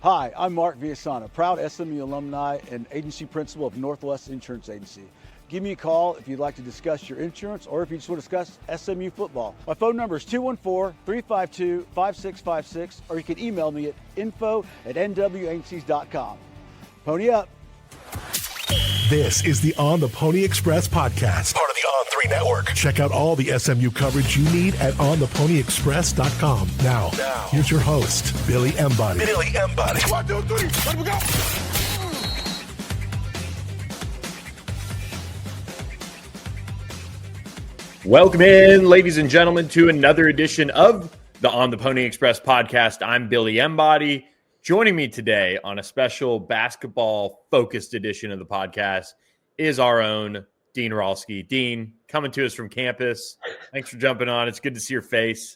Hi, I'm Mark Villasana, proud SMU alumni and agency principal of Northwest Insurance Agency. Give me a call if you'd like to discuss your insurance or if you just want to discuss SMU football. My phone number is 214-352-5656, or you can email me at info@nwagencies.com. Pony up. This is the On the Pony Express podcast, part of the On3 network. Check out all the SMU coverage you need at ontheponyexpress.com. Now, here's your host, Billy Embody. 1, 2, 3, let we go. Welcome in, ladies and gentlemen, to another edition of the On the Pony Express podcast. I'm Billy Embody. Joining me today on a special basketball-focused edition of the podcast is our own Dean Ralsky. Dean, coming to us from campus. Thanks for jumping on. It's good to see your face.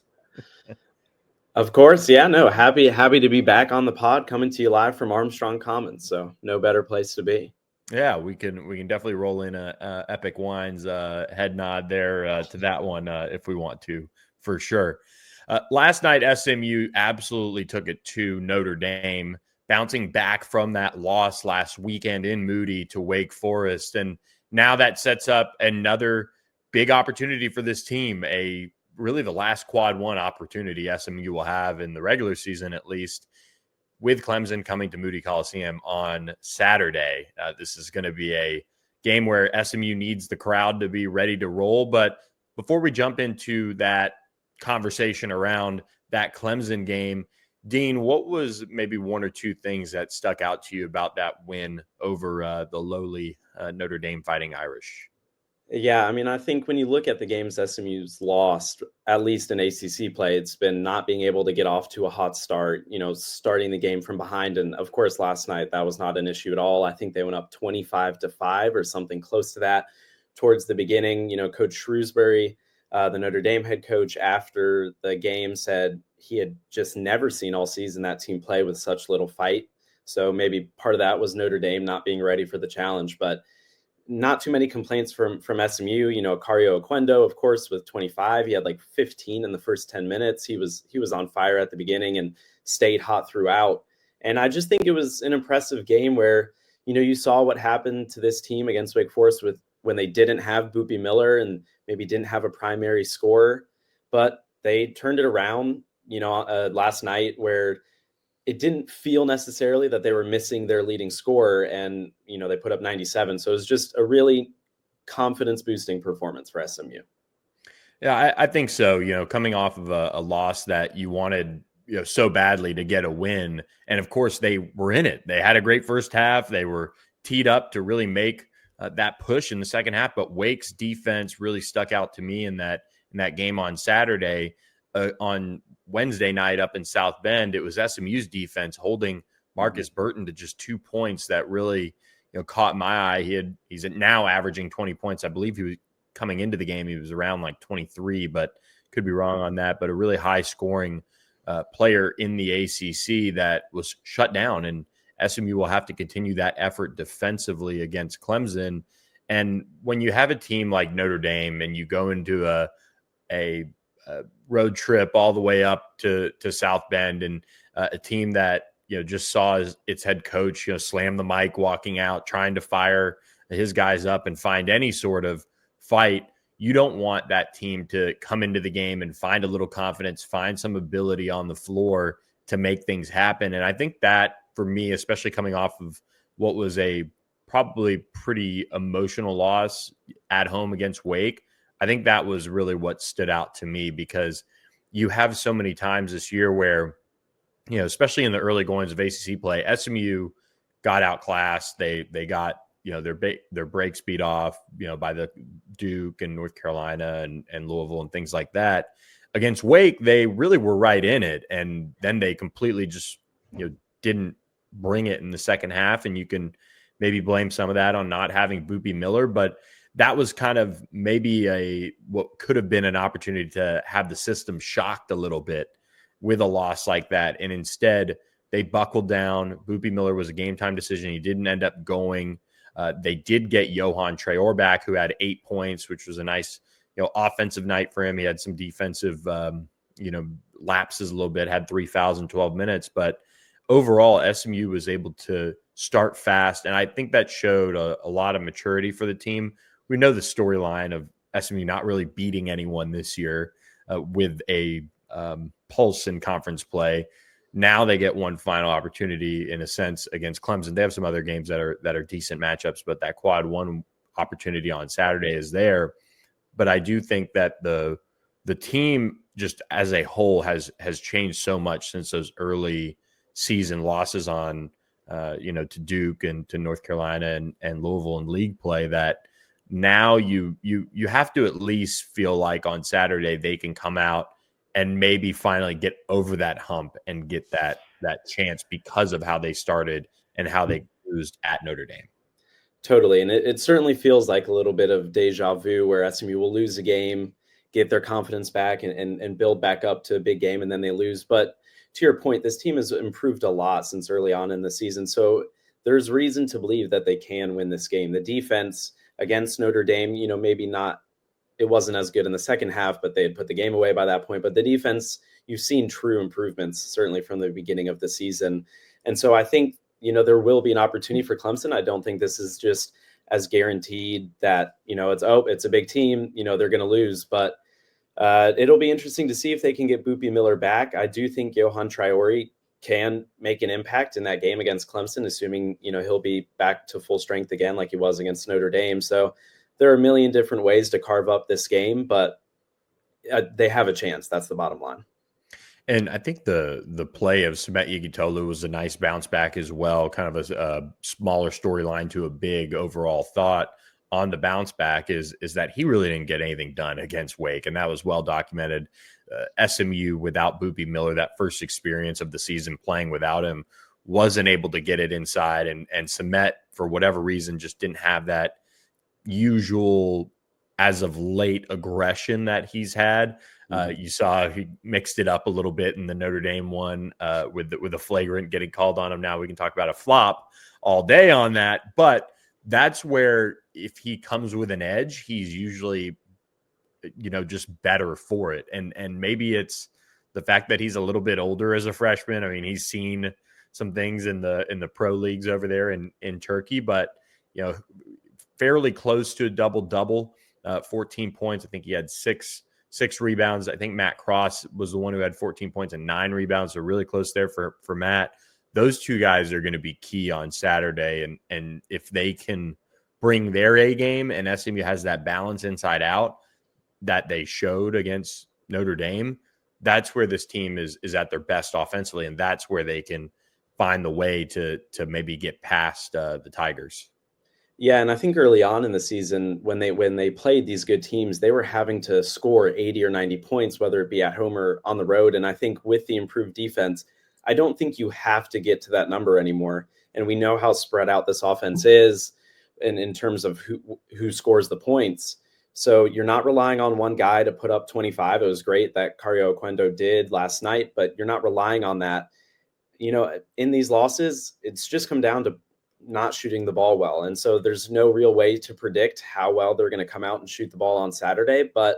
Of course, yeah, no, happy to be back on the pod, coming to you live from Armstrong Commons. So no better place to be. Yeah, we can definitely roll in a Epic Wines head nod there to that one if we want to, for sure. Last night, SMU absolutely took it to Notre Dame, bouncing back from that loss last weekend in Moody to Wake Forest. And now that sets up another big opportunity for this team, really the last quad one opportunity SMU will have in the regular season, at least, with Clemson coming to Moody Coliseum on Saturday. This is going to be a game where SMU needs the crowd to be ready to roll. But before we jump into that conversation around that Clemson game, Dean, what was maybe one or two things that stuck out to you about that win over the lowly Notre Dame Fighting Irish? Yeah, I mean, I think when you look at the games SMU's lost, at least in ACC play, it's been not being able to get off to a hot start, starting the game from behind. And of course, last night, that was not an issue at all. I think they went up 25-5 or something close to that towards the beginning. Coach Shrewsbury, the Notre Dame head coach, after the game said he had just never seen all season that team play with such little fight. So maybe part of that was Notre Dame not being ready for the challenge, but not too many complaints from SMU. Cario Oquendo, of course, with 25, he had like 15 in the first 10 minutes. He was on fire at the beginning and stayed hot throughout. And I just think it was an impressive game where, you saw what happened to this team against Wake Forest when they didn't have Boopy Miller and maybe didn't have a primary scorer, but they turned it around, last night, where it didn't feel necessarily that they were missing their leading scorer, and, they put up 97. So it was just a really confidence boosting performance for SMU. Yeah, I think so. Coming off of a loss that you wanted, so badly to get a win. And of course they were in it. They had a great first half. They were teed up to really make that push in the second half, but Wake's defense really stuck out to me in that game on Saturday. On Wednesday night up in South Bend, it was SMU's defense holding Marcus Burton to just 2 points that really, caught my eye. He's now averaging 20 points. I believe he was coming into the game, he was around like 23, but could be wrong on that. But a really high scoring player in the ACC that was shut down, and SMU will have to continue that effort defensively against Clemson. And when you have a team like Notre Dame and you go into a road trip all the way up to South Bend, and a team that, just saw its head coach, slam the mic walking out, trying to fire his guys up and find any sort of fight, you don't want that team to come into the game and find a little confidence, find some ability on the floor to make things happen. And I think that, for me, especially coming off of what was a probably pretty emotional loss at home against Wake, I think that was really what stood out to me, because you have so many times this year where, especially in the early goings of ACC play, SMU got outclassed. They got, their breaks beat off, by the Duke and North Carolina and Louisville and things like that. Against Wake, they really were right in it, and then they completely just, didn't bring it in the second half. And you can maybe blame some of that on not having Boopy Miller, but that was kind of maybe what could have been an opportunity to have the system shocked a little bit with a loss like that. And instead, they buckled down. Boopy Miller was a game time decision. He didn't end up going. They did get Johan Traore back, who had 8 points, which was a nice, offensive night for him. He had some defensive, lapses a little bit, had 3 fouls in 12 minutes. But overall, SMU was able to start fast, and I think that showed a lot of maturity for the team. We know the storyline of SMU not really beating anyone this year with a pulse in conference play. Now they get one final opportunity, in a sense, against Clemson. They have some other games that are decent matchups, but that quad one opportunity on Saturday is there. But I do think that the team just as a whole has changed so much since those early season losses on to Duke and to North Carolina and Louisville in league play, that now you have to at least feel like on Saturday they can come out and maybe finally get over that hump and get that chance because of how they started and how they used at Notre Dame. Totally. And it certainly feels like a little bit of deja vu where SMU will lose a game, get their confidence back and build back up to a big game, and then they lose. But to your point, this team has improved a lot since early on in the season. So there's reason to believe that they can win this game. The defense against Notre Dame, maybe not, it wasn't as good in the second half, but they had put the game away by that point. But the defense, you've seen true improvements, certainly from the beginning of the season. And so I think, there will be an opportunity for Clemson. I don't think this is just as guaranteed that, it's a big team, they're going to lose. But it'll be interesting to see if they can get Boopy Miller back. I do think Johan Traore can make an impact in that game against Clemson, assuming, he'll be back to full strength again like he was against Notre Dame. So there are a million different ways to carve up this game, but they have a chance. That's the bottom line. And I think the play of Samet Yigitolu was a nice bounce back as well, kind of a smaller storyline to a big overall thought on the bounce back is that he really didn't get anything done against Wake, and that was well documented. SMU without Boopy Miller, that first experience of the season playing without him, wasn't able to get it inside, and Samet, for whatever reason, just didn't have that usual as of late aggression that he's had. You saw he mixed it up a little bit in the Notre Dame one with a flagrant getting called on him. Now we can talk about a flop all day on that, but that's where if he comes with an edge, he's usually, just better for it. And maybe it's the fact that he's a little bit older as a freshman. I mean, he's seen some things in the pro leagues over there in Turkey, but fairly close to a double-double, 14 points. I think he had six rebounds. I think Matt Cross was the one who had 14 points and 9 rebounds. So really close there for Matt. Those two guys are going to be key on Saturday. And if they can bring their A game and SMU has that balance inside out that they showed against Notre Dame, that's where this team is at their best offensively. And that's where they can find the way to maybe get past the Tigers. Yeah, and I think early on in the season, when they played these good teams, they were having to score 80 or 90 points, whether it be at home or on the road. And I think with the improved defense, I don't think you have to get to that number anymore. And we know how spread out this offense is in terms of who scores the points. So you're not relying on one guy to put up 25. It was great that Cario Oquendo did last night, but you're not relying on that. In these losses, it's just come down to not shooting the ball well. And so there's no real way to predict how well they're going to come out and shoot the ball on Saturday. But,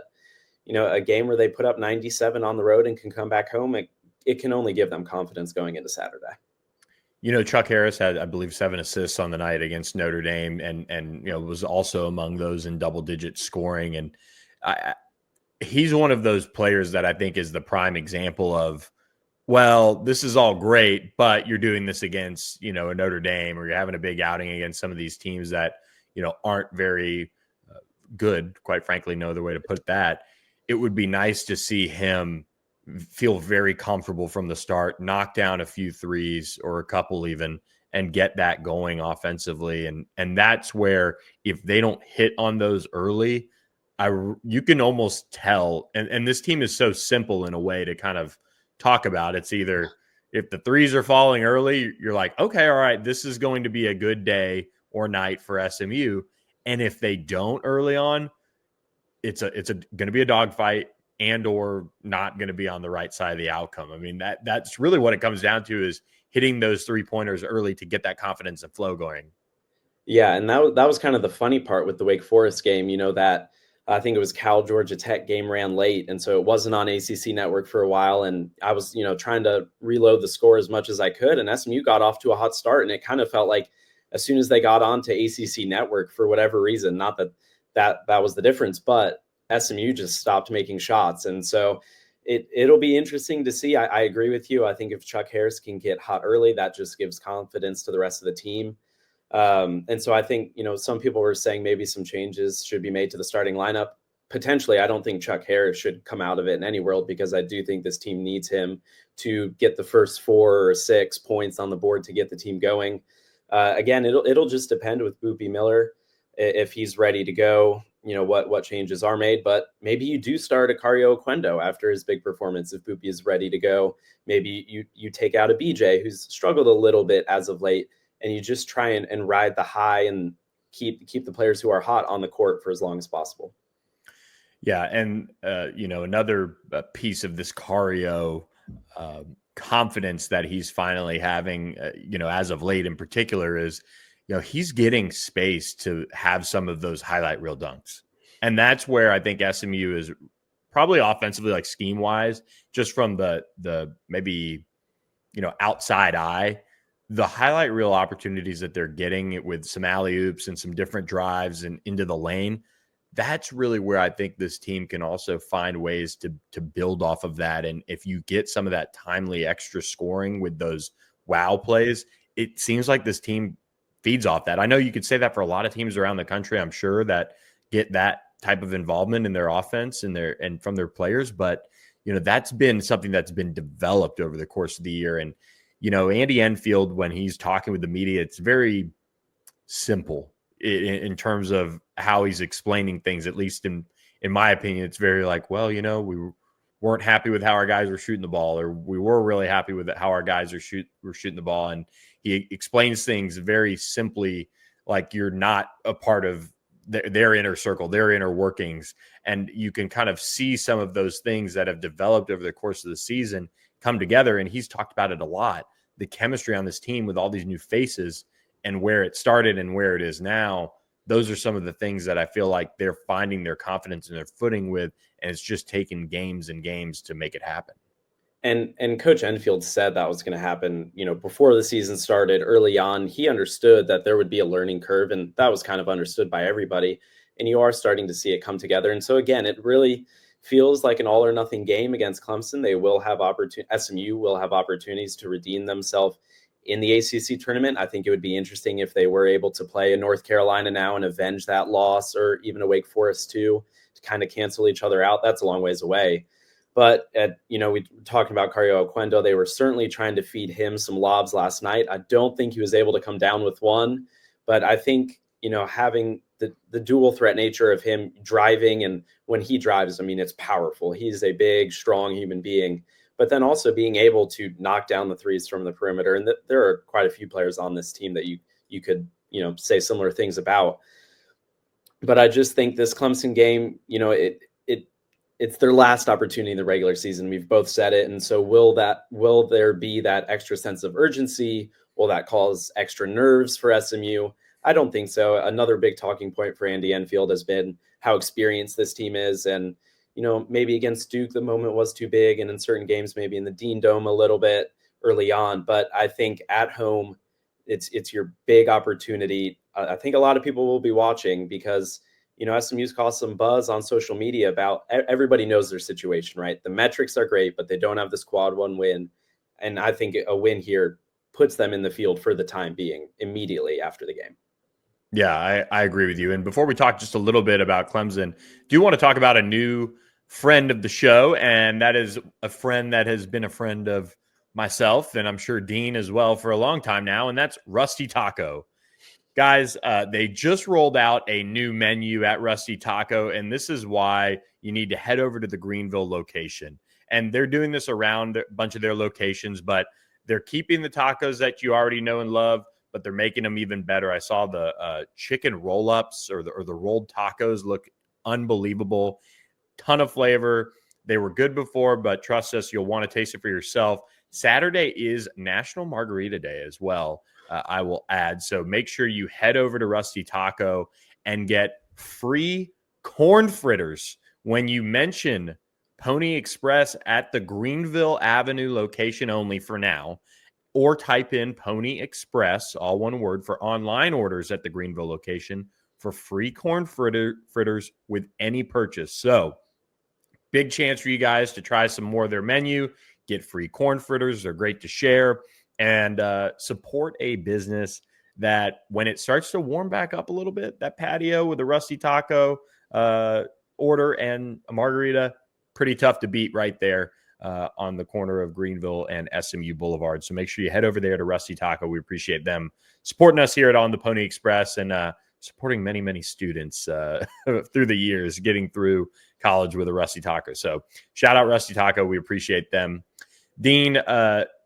a game where they put up 97 on the road and can come back home, it can only give them confidence going into Saturday. Chuck Harris had, I believe, 7 assists on the night against Notre Dame and was also among those in double-digit scoring. And he's one of those players that I think is the prime example of, well, this is all great, but you're doing this against, a Notre Dame, or you're having a big outing against some of these teams that, aren't very good, quite frankly, no other way to put that. It would be nice to see him feel very comfortable from the start, knock down a few threes or a couple even, and get that going offensively. And that's where if they don't hit on those early, you can almost tell. And this team is so simple in a way to kind of talk about. It's either if the threes are falling early, you're like, okay, all right, this is going to be a good day or night for SMU. And if they don't early on, it's going to be a dogfight and or not going to be on the right side of the outcome. I mean, that's really what it comes down to, is hitting those 3-pointers early to get that confidence and flow going. Yeah, and that was kind of the funny part with the Wake Forest game, that I think it was Cal Georgia Tech game ran late, and so it wasn't on ACC Network for a while. And I was, trying to reload the score as much as I could, and SMU got off to a hot start. And it kind of felt like as soon as they got onto ACC Network, for whatever reason, not that was the difference, but SMU just stopped making shots. And so it'll be interesting to see. I agree with you. I think if Chuck Harris can get hot early, that just gives confidence to the rest of the team. And so I think, some people were saying maybe some changes should be made to the starting lineup. Potentially, I don't think Chuck Harris should come out of it in any world, because I do think this team needs him to get the first 4 or 6 points on the board to get the team going. Again, it'll just depend with Boopy Miller if he's ready to go, what changes are made. But maybe you do start Akario Oquendo after his big performance. If Boopy is ready to go, maybe you take out a BJ who's struggled a little bit as of late, and you just try and ride the high and keep the players who are hot on the court for as long as possible. Yeah, and another piece of this Cario confidence that he's finally having, as of late in particular, is he's getting space to have some of those highlight reel dunks, and that's where I think SMU is probably offensively, like scheme wise, just from the maybe outside eye. The highlight reel opportunities that they're getting with some alley-oops and some different drives and into the lane, that's really where I think this team can also find ways to build off of that. And if you get some of that timely extra scoring with those wow plays, it seems like this team feeds off that. I know you could say that for a lot of teams around the country, I'm sure, that get that type of involvement in their offense and from their players, but that's been something that's been developed over the course of the year. And Andy Enfield, when he's talking with the media, it's very simple in terms of how he's explaining things. At least in my opinion, it's very like, well, we weren't happy with how our guys were shooting the ball, or we were really happy with how our guys were shooting the ball. And he explains things very simply, like you're not a part of their inner circle, their inner workings. And you can kind of see some of those things that have developed over the course of the season come together. And he's talked about it a lot, the chemistry on this team with all these new faces and where it started and where it is now. Those are some of the things that I feel like they're finding their confidence and their footing with, and it's just taken games and games to make it happen. And Coach Enfield said that was going to happen, before the season started. Early on, he understood that there would be a learning curve, and that was kind of understood by everybody. And you are starting to see it come together. And so again, it really feels like an all or nothing game against Clemson. They will have SMU will have opportunities to redeem themselves in the ACC tournament. I think it would be interesting if they were able to play a North Carolina now and avenge that loss, or even a Wake Forest too, to kind of cancel each other out. That's a long ways away. But we were talking about Cario Oquendo. They were certainly trying to feed him some lobs last night. I don't think he was able to come down with one, but I think, having the dual threat nature of him driving, and when he drives, it's powerful. He's a big, strong human being, but then also being able to knock down the threes from the perimeter. And there are quite a few players on this team that you could, say similar things about. But I just think this Clemson game, it's their last opportunity in the regular season. We've both said it. And so will there be that extra sense of urgency? Will that cause extra nerves for SMU? I don't think so. Another big talking point for Andy Enfield has been how experienced this team is. And, maybe against Duke, the moment was too big. And in certain games, maybe in the Dean Dome a little bit early on. But I think at home, it's your big opportunity. I think a lot of people will be watching because, SMU's caused some buzz on social media about everybody knows their situation, right? The metrics are great, but they don't have this quad one win. And I think a win here puts them in the field for the time being immediately after the game. Yeah, I agree with you. And before we talk just a little bit about Clemson, do you want to talk about a new friend of the show? And that is a friend that has been a friend of myself, and I'm sure Dean as well, for a long time now, and that's Rusty Taco. Guys, they just rolled out a new menu at Rusty Taco, and this is why you need to head over to the Greenville location. And they're doing this around a bunch of their locations, but they're keeping the tacos that you already know and love, but they're making them even better. I saw the chicken roll-ups or the rolled tacos look unbelievable. Ton of flavor. They were good before, but trust us, you'll want to taste it for yourself. Saturday is National Margarita Day as well, I will add. So make sure you head over to Rusty Taco and get free Corn Fritters. When you mention Pony Express at the Greenville Avenue location only for now, or type in Pony Express, all one word, for online orders at the Greenville location for free corn fritters with any purchase. So big chance for you guys to try some more of their menu, get free corn fritters. They're great to share, and support a business that when it starts to warm back up a little bit, that patio with a rusty taco order and a margarita, pretty tough to beat right there on the corner of Greenville and SMU Boulevard. So make sure you head over there to Rusty Taco. We appreciate them supporting us here at On the Pony Express and supporting many, many students through the years, getting through college with a Rusty Taco. So shout out Rusty Taco. We appreciate them. Dean,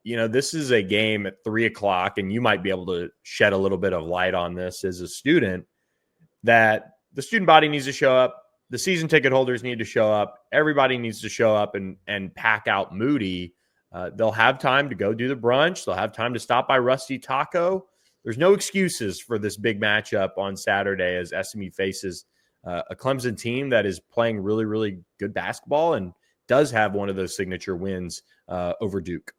this is a game at 3:00, and you might be able to shed a little bit of light on this as a student, that the student body needs to show up. The season ticket holders need to show up. Everybody needs to show up and pack out Moody. They'll have time to go do the brunch. They'll have time to stop by Rusty Taco. There's no excuses for this big matchup on Saturday as SMU faces a Clemson team that is playing really, really good basketball and does have one of those signature wins over Duke.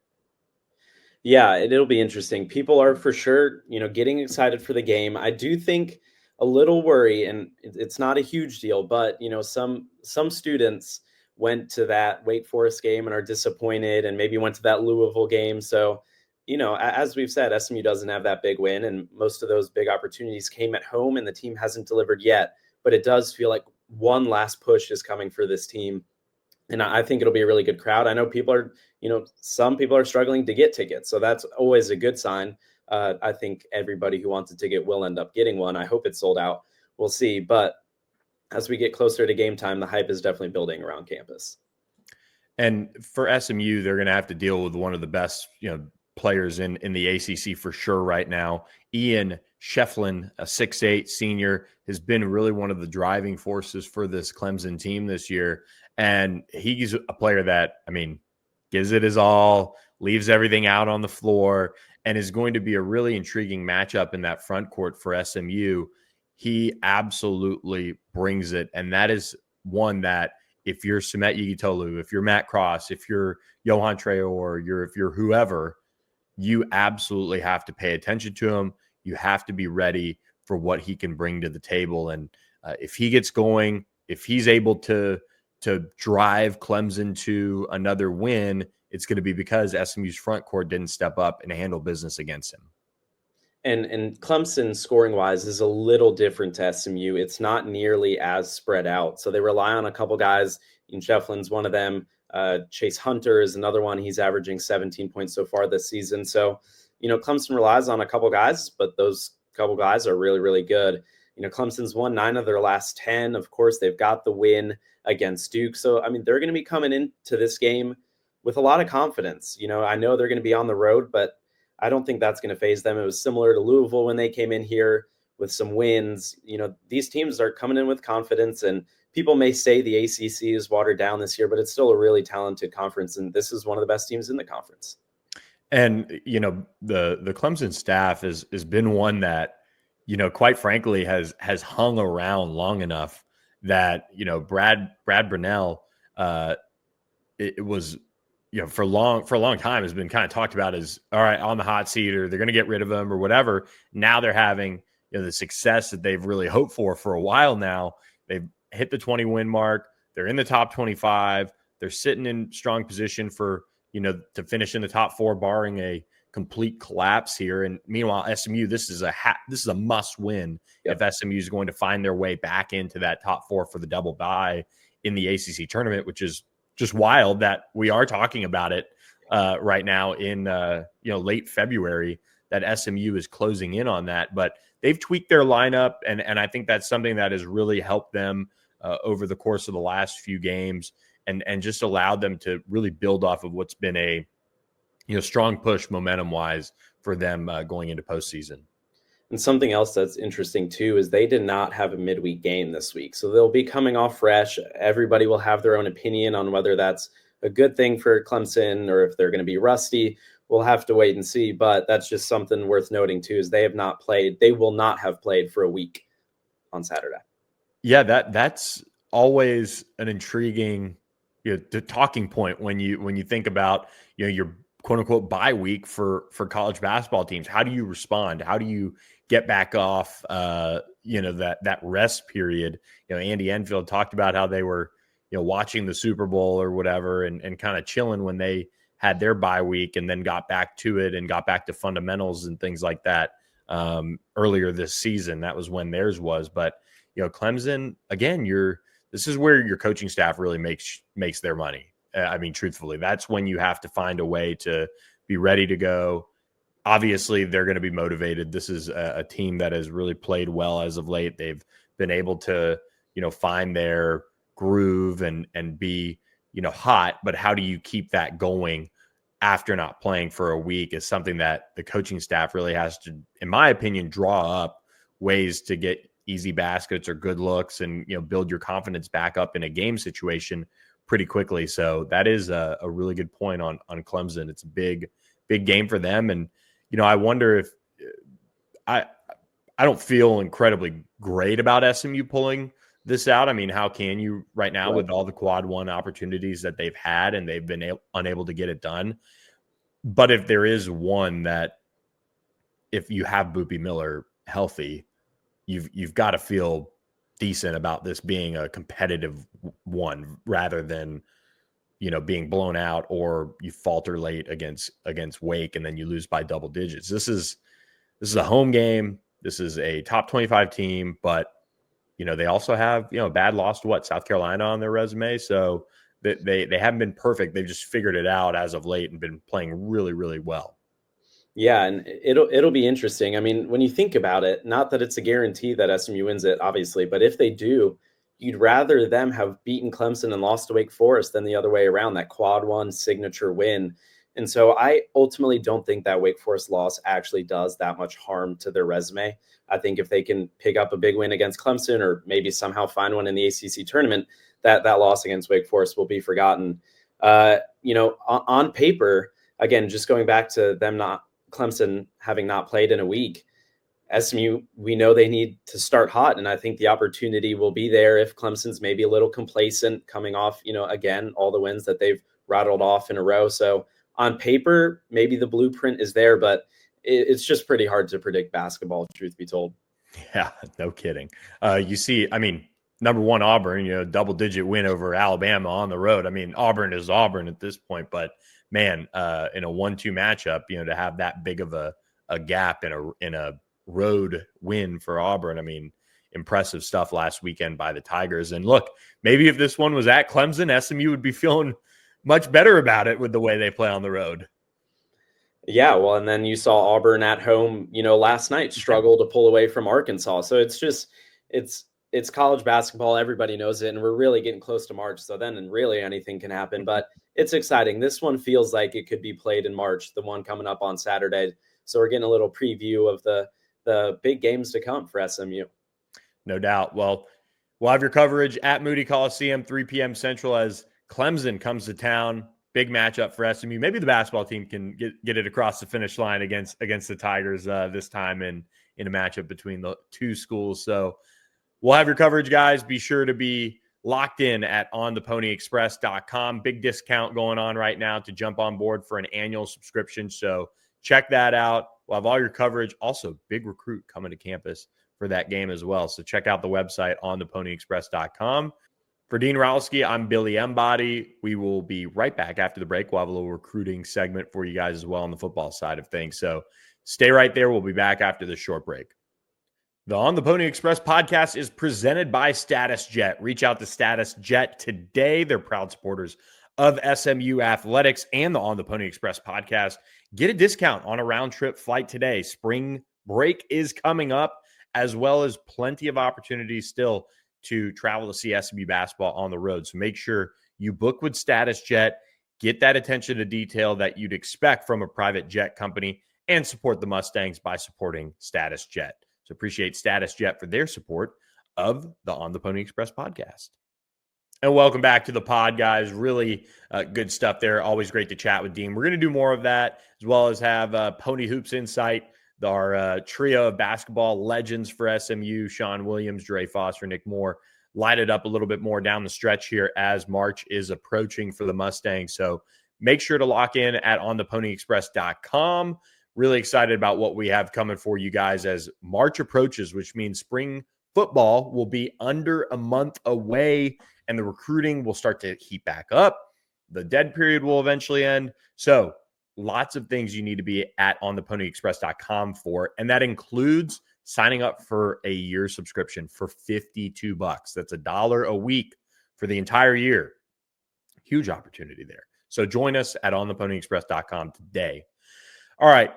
Yeah, it'll be interesting. People are for sure, getting excited for the game. I do think a little worry, and it's not a huge deal, but some students went to that Wake Forest game and are disappointed, and maybe went to that Louisville game. So, as we've said, SMU doesn't have that big win, and most of those big opportunities came at home, and the team hasn't delivered yet. But it does feel like one last push is coming for this team, and I think it'll be a really good crowd. I know people are, some people are struggling to get tickets, so that's always a good sign. I think everybody who wants a ticket will end up getting one. I hope it's sold out. We'll see. But as we get closer to game time, the hype is definitely building around campus. And for SMU, they're going to have to deal with one of the best, players in the ACC for sure right now. Ian Shefflin, a 6'8" senior, has been really one of the driving forces for this Clemson team this year. And he's a player that, gives it his all, leaves everything out on the floor, and is going to be a really intriguing matchup in that front court for SMU. He absolutely brings it. And that is one that if you're Samet Yigitolu, if you're Matt Cross, if you're Johan Treor, if you're whoever, you absolutely have to pay attention to him. You have to be ready for what he can bring to the table. And if he gets going, if he's able to drive Clemson to another win, it's going to be because SMU's front court didn't step up and handle business against him. And Clemson, scoring-wise, is a little different to SMU. It's not nearly as spread out. So they rely on a couple guys. Ian Shefflin's one of them. Chase Hunter is another one. He's averaging 17 points so far this season. So, Clemson relies on a couple guys, but those couple guys are really, really good. Clemson's won 9 of their last 10. Of course, they've got the win against Duke. So, they're going to be coming into this game with a lot of confidence. I know they're going to be on the road, but I don't think that's going to faze them. It was similar to Louisville when they came in here with some wins. These teams are coming in with confidence, and people may say the ACC is watered down this year, but it's still a really talented conference, and this is one of the best teams in the conference. And, the Clemson staff has been one that, quite frankly, has hung around long enough that, Brad Brunell, it was, for a long time has been kind of talked about as, all right, on the hot seat, or they're going to get rid of him or whatever. Now they're having, the success that they've really hoped for a while now. They've hit the 20 win mark. They're in the top 25. They're sitting in strong position for, to finish in the top 4, barring a complete collapse here. And meanwhile, SMU, this is a must win. Yep. If SMU is going to find their way back into that top 4 for the double bye in the ACC tournament, which is just wild that we are talking about it right now in late February, that SMU is closing in on that. But they've tweaked their lineup, and I think that's something that has really helped them over the course of the last few games, and just allowed them to really build off of what's been a strong push momentum wise for them going into postseason. And something else that's interesting too is they did not have a midweek game this week, so they'll be coming off fresh. Everybody will have their own opinion on whether that's a good thing for Clemson or if they're going to be rusty. We'll have to wait and see, but that's just something worth noting too, is they will not have played for a week on Saturday. Yeah, that's always an intriguing talking point when you think about your quote unquote bye week for college basketball teams. How do you respond? How do you get back off that rest period? Andy Enfield talked about how they were watching the Super Bowl or whatever and kind of chilling when they had their bye week and then got back to it and got back to fundamentals and things like that earlier this season. That was when theirs was. But Clemson, again, this is where your coaching staff really makes their money. I mean, truthfully, that's when you have to find a way to be ready to go. Obviously, they're going to be motivated. This is a team that has really played well as of late. They've been able to, find their groove and be, hot. But how do you keep that going after not playing for a week is something that the coaching staff really has to, in my opinion, draw up ways to get easy baskets or good looks and, build your confidence back up in a game situation pretty quickly. So that is a really good point on Clemson. It's a big game for them. And, I wonder if I don't feel incredibly great about SMU pulling this out. I mean, how can you right now with all the quad one opportunities that they've had and they've been unable to get it done? But if there is one that if you have Boopy Miller healthy, you've got to feel decent about this being a competitive one rather than, being blown out or you falter late against Wake and then you lose by double digits. This is a home game. This is a top 25 team, but they also have, a bad loss to South Carolina on their resume. So they haven't been perfect. They've just figured it out as of late and been playing really, really well. Yeah, and it'll be interesting. I mean, when you think about it, not that it's a guarantee that SMU wins it, obviously, but if they do, you'd rather them have beaten Clemson and lost to Wake Forest than the other way around, that quad one signature win. And so I ultimately don't think that Wake Forest loss actually does that much harm to their resume. I think if they can pick up a big win against Clemson or maybe somehow find one in the ACC tournament, that loss against Wake Forest will be forgotten. On paper, again, just going back to them Clemson having not played in a week, SMU, we know they need to start hot. And I think the opportunity will be there if Clemson's maybe a little complacent coming off, again, all the wins that they've rattled off in a row. So on paper, maybe the blueprint is there, but it's just pretty hard to predict basketball, truth be told. Yeah, no kidding. You see, I mean, number one, Auburn, double-digit win over Alabama on the road. I mean, Auburn is Auburn at this point, but man, in a 1-2 matchup, to have that big of a gap in a road win for Auburn, I mean, impressive stuff last weekend by the Tigers. And look, maybe if this one was at Clemson, SMU would be feeling much better about it with the way they play on the road. Yeah, well, and then you saw Auburn at home, last night struggle to pull away from Arkansas. So it's college basketball. Everybody knows it, and we're really getting close to March. So then really anything can happen, but it's exciting. This one feels like it could be played in March, the one coming up on Saturday. So we're getting a little preview of the big games to come for SMU. No doubt. Well, we'll have your coverage at Moody Coliseum, 3 p.m. Central as Clemson comes to town. Big matchup for SMU. Maybe the basketball team can get it across the finish line against the Tigers this time in a matchup between the two schools. So we'll have your coverage, guys. Be sure to be locked in at ontheponyexpress.com. Big discount going on right now to jump on board for an annual subscription. So check that out. We'll have all your coverage. Also, big recruit coming to campus for that game as well. So check out the website ontheponyexpress.com. For Dean Ralsky, I'm Billy Embody. We will be right back after the break. We'll have a little recruiting segment for you guys as well on the football side of things. So stay right there. We'll be back after this short break. The On the Pony Express podcast is presented by Status Jet. Reach out to Status Jet today. They're proud supporters of SMU Athletics and the On the Pony Express podcast. Get a discount on a round trip flight today. Spring break is coming up, as well as plenty of opportunities still to travel to see SMU basketball on the road. So make sure you book with Status Jet, get that attention to detail that you'd expect from a private jet company, and support the Mustangs by supporting Status Jet. So appreciate Status Jet for their support of the On the Pony Express podcast. And welcome back to the pod, guys. Really good stuff there. Always great to chat with Dean. We're going to do more of that, as well as have Pony Hoops Insight, our trio of basketball legends for SMU, Sean Williams, Dre Foster, Nick Moore, light it up a little bit more down the stretch here as March is approaching for the Mustangs. So make sure to lock in at ontheponyexpress.com. Really excited about what we have coming for you guys as March approaches, which means spring football will be under a month away and the recruiting will start to heat back up. The dead period will eventually end. So lots of things you need to be at ontheponyexpress.com for. And that includes signing up for a year subscription for $52. That's $1 a week for the entire year. Huge opportunity there. So join us at ontheponyexpress.com today. All right.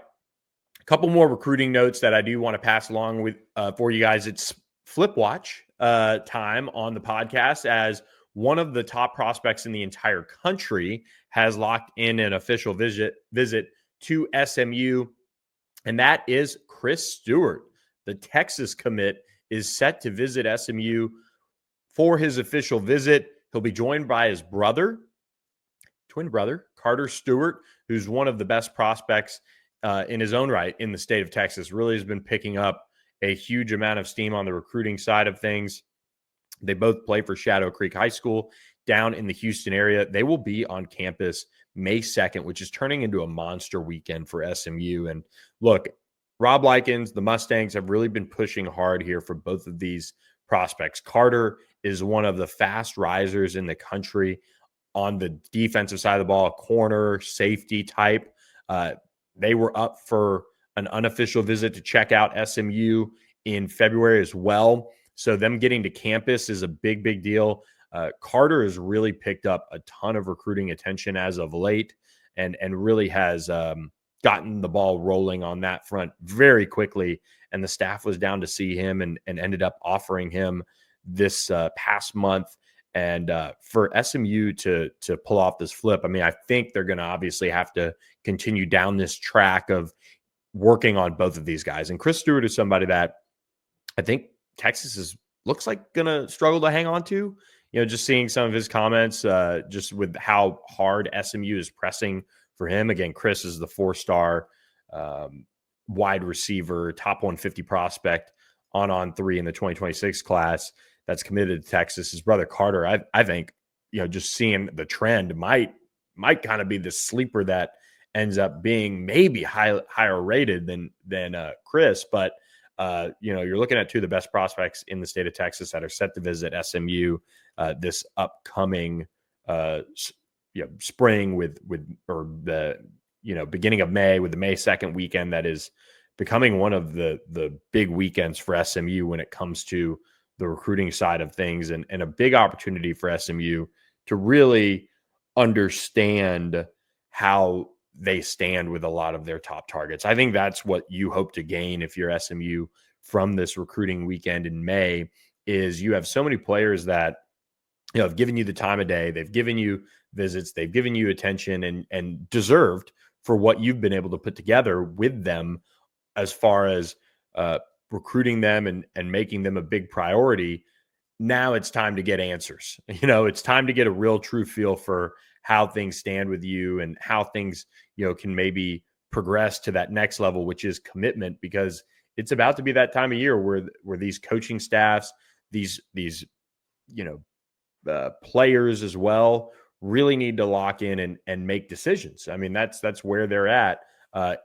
A couple more recruiting notes that I do want to pass along with for you guys. It's Flip Watch time on the podcast, as one of the top prospects in the entire country has locked in an official visit to SMU, and that is Chris Stewart. The Texas commit is set to visit SMU for his official visit. He'll be joined by his twin brother, Carter Stewart, who's one of the best prospects in his own right in the state of Texas. Really has been picking up a huge amount of steam on the recruiting side of things. They both play for Shadow Creek High School down in the Houston area. They will be on campus May 2nd, which is turning into a monster weekend for SMU. And look, Rob Likens, the Mustangs have really been pushing hard here for both of these prospects. Carter is one of the fast risers in the country on the defensive side of the ball, corner, safety type. They were up for an unofficial visit to check out SMU in February as well. So them getting to campus is a big, big deal. Carter has really picked up a ton of recruiting attention as of late and really has gotten the ball rolling on that front very quickly. And the staff was down to see him and ended up offering him this past month. And for SMU to pull off this flip, I mean, I think they're going to obviously have to continue down this track of working on both of these guys. And Chris Stewart is somebody that I think Texas looks like going to struggle to hang on to. You know, just seeing some of his comments, just with how hard SMU is pressing for him. Again, Chris is the 4-star wide receiver, top 150 prospect on 3 in the 2026 class that's committed to Texas. His brother Carter, I think, you know, just seeing the trend might kind of be the sleeper that ends up being maybe higher rated than Chris. But you know, you're looking at two of the best prospects in the state of Texas that are set to visit SMU this upcoming spring or the beginning of May, with the May 2nd weekend that is becoming one of the big weekends for SMU when it comes to the recruiting side of things, and a big opportunity for SMU to really understand how they stand with a lot of their top targets. I think that's what you hope to gain if you're SMU from this recruiting weekend in May, is you have so many players that, you know, have given you the time of day. They've given you visits. They've given you attention and deserved for what you've been able to put together with them as far as recruiting them and making them a big priority. Now it's time to get answers. You know, it's time to get a real true feel for how things stand with you and how things, you know, can maybe progress to that next level, which is commitment, because it's about to be that time of year where these coaching staffs, these players as well, really need to lock in and make decisions. I mean, that's where they're at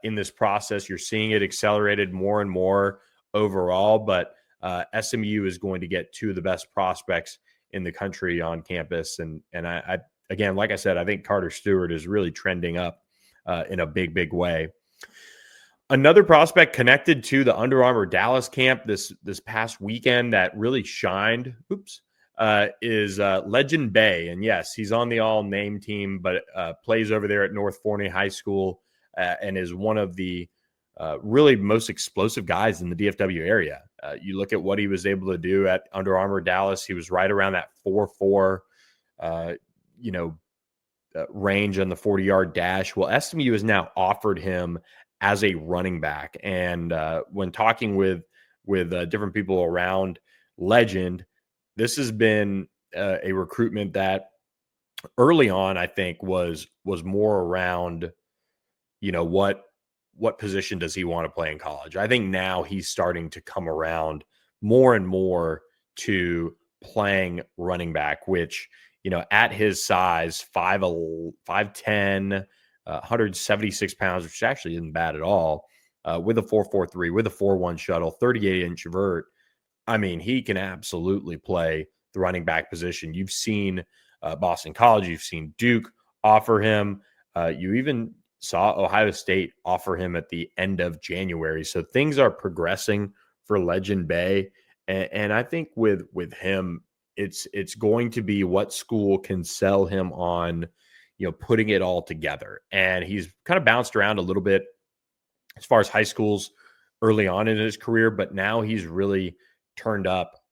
in this process. You're seeing it accelerated more and more overall, but SMU is going to get two of the best prospects in the country on campus. And I again, like I said, I think Carter Stewart is really trending up in a big, big way. Another prospect connected to the Under Armour Dallas camp this past weekend that really shined is Legend Bay. And yes, he's on the all-name team, but plays over there at North Forney High School and is one of the really most explosive guys in the DFW area. You look at what he was able to do at Under Armour Dallas. He was right around that 4.4 range on the 40-yard dash. Well, SMU has now offered him as a running back. And when talking with different people around Legend, this has been a recruitment that early on, I think, was more around, you know, what position does he want to play in college? I think now he's starting to come around more and more to playing running back, which, at his size, 5'10", 176 pounds, which actually isn't bad at all, with a 4.43, with a 4.1 shuttle, 38-inch vert. I mean, he can absolutely play the running back position. You've seen Boston College, you've seen Duke offer him. You even saw Ohio State offer him at the end of January. So things are progressing for Legend Bay. And I think with him, it's going to be what school can sell him on, putting it all together. And he's kind of bounced around a little bit as far as high schools early on in his career, but now he's really turned up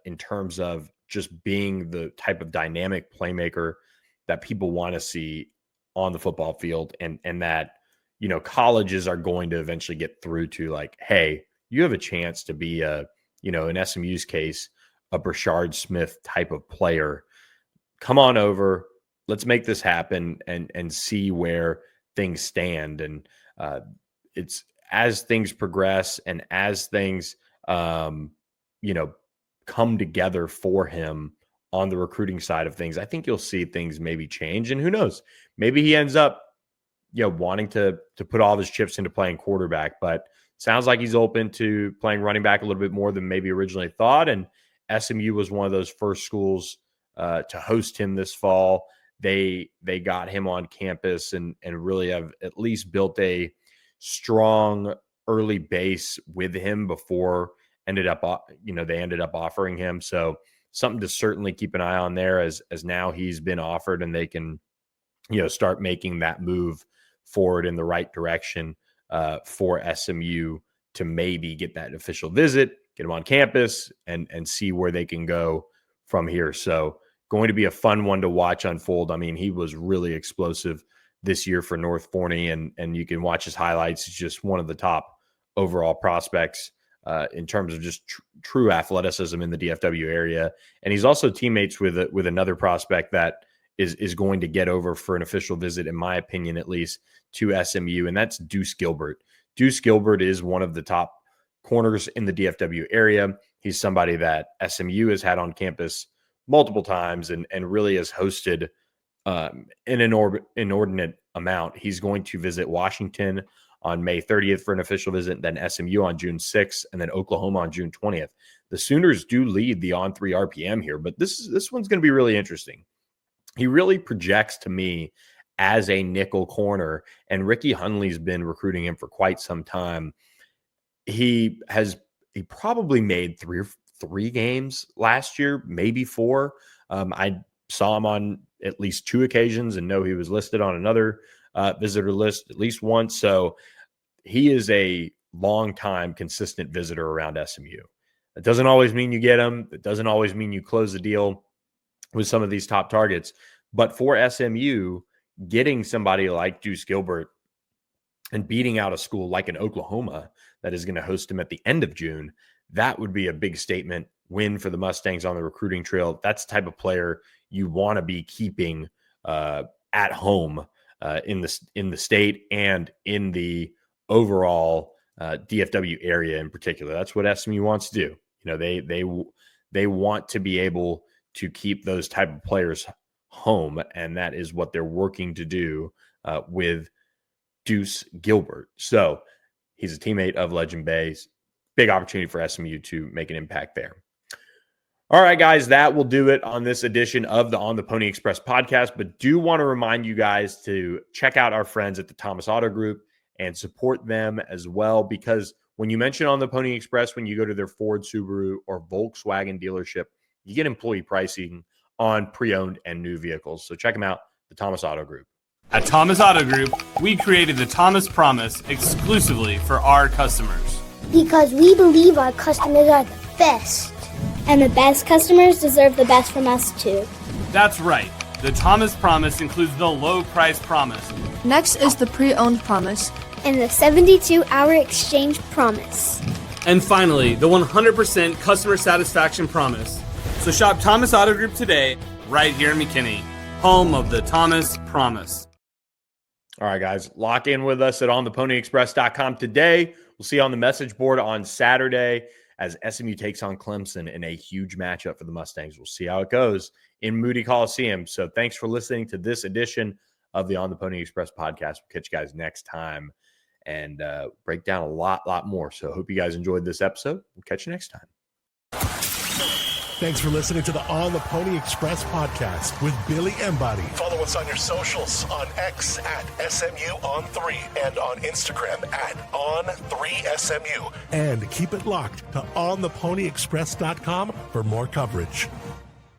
in terms of just being the type of dynamic playmaker that people want to see on the football field, and that, colleges are going to eventually get through to, like, hey, you have a chance to be in SMU's case, a Brashard Smith type of player. Come on over. Let's make this happen and see where things stand. And it's as things progress and as things, come together for him on the recruiting side of things, I think you'll see things maybe change. And who knows, maybe he ends up, wanting to put all of his chips into playing quarterback, but sounds like he's open to playing running back a little bit more than maybe originally thought. And SMU was one of those first schools to host him this fall. They got him on campus and really have at least built a strong early base with him before they ended up offering him. So something to certainly keep an eye on there as now he's been offered and they can, start making that move forward in the right direction for SMU to maybe get that official visit, get him on campus and see where they can go from here. So going to be a fun one to watch unfold. I mean, he was really explosive this year for North Forney, and you can watch his highlights. He's just one of the top overall prospects in terms of just true athleticism in the DFW area. And he's also teammates with another prospect that is going to get over for an official visit, in my opinion, at least, to SMU, and that's Deuce Gilbert. Deuce Gilbert is one of the top corners in the DFW area. He's somebody that SMU has had on campus multiple times and really has hosted an inordinate amount. He's going to visit Washington on May 30th for an official visit, then SMU on June 6th, and then Oklahoma on June 20th. The Sooners do lead the on 3 RPM here, but this one's going to be really interesting. He really projects to me as a nickel corner, and Ricky Hunley's been recruiting him for quite some time. He probably made three games last year, maybe 4. I saw him on at least 2 occasions and know he was listed on another visitor list at least once. So he is a long-time consistent visitor around SMU. That doesn't always mean you get him. It doesn't always mean you close the deal with some of these top targets. But for SMU, getting somebody like Deuce Gilbert and beating out a school like an Oklahoma that is going to host him at the end of June, that would be a big statement win for the Mustangs on the recruiting trail. That's the type of player you want to be keeping at home in the state and in the overall DFW area in particular. That's what SMU wants to do. They want to be able to keep those type of players home, and that is what they're working to do with Deuce Gilbert. So he's a teammate of Legend Bay's. Big opportunity for SMU to make an impact there. All right, guys, that will do it on this edition of the On the Pony Express podcast, but do want to remind you guys to check out our friends at the Thomas Auto Group and support them as well, because when you mention On the Pony Express, when you go to their Ford, Subaru, or Volkswagen dealership, you get employee pricing on pre-owned and new vehicles. So check them out, the Thomas Auto Group. At Thomas Auto Group, we created the Thomas Promise exclusively for our customers. Because we believe our customers are the best. And the best customers deserve the best from us, too. That's right. The Thomas Promise includes the low price promise. Next is the pre-owned promise. And the 72-hour exchange promise. And finally, the 100% customer satisfaction promise. So shop Thomas Auto Group today, right here in McKinney, home of the Thomas Promise. All right, guys, lock in with us at ontheponyexpress.com today. We'll see you on the message board on Saturday as SMU takes on Clemson in a huge matchup for the Mustangs. We'll see how it goes in Moody Coliseum. So thanks for listening to this edition of the On the Pony Express podcast. We'll catch you guys next time and break down a lot more. So hope you guys enjoyed this episode. We'll catch you next time. Thanks for listening to the On the Pony Express podcast with Billy Embody. Follow us on your socials on X at SMU_on3 and on Instagram at On3SMU. And keep it locked to OnThePonyExpress.com for more coverage.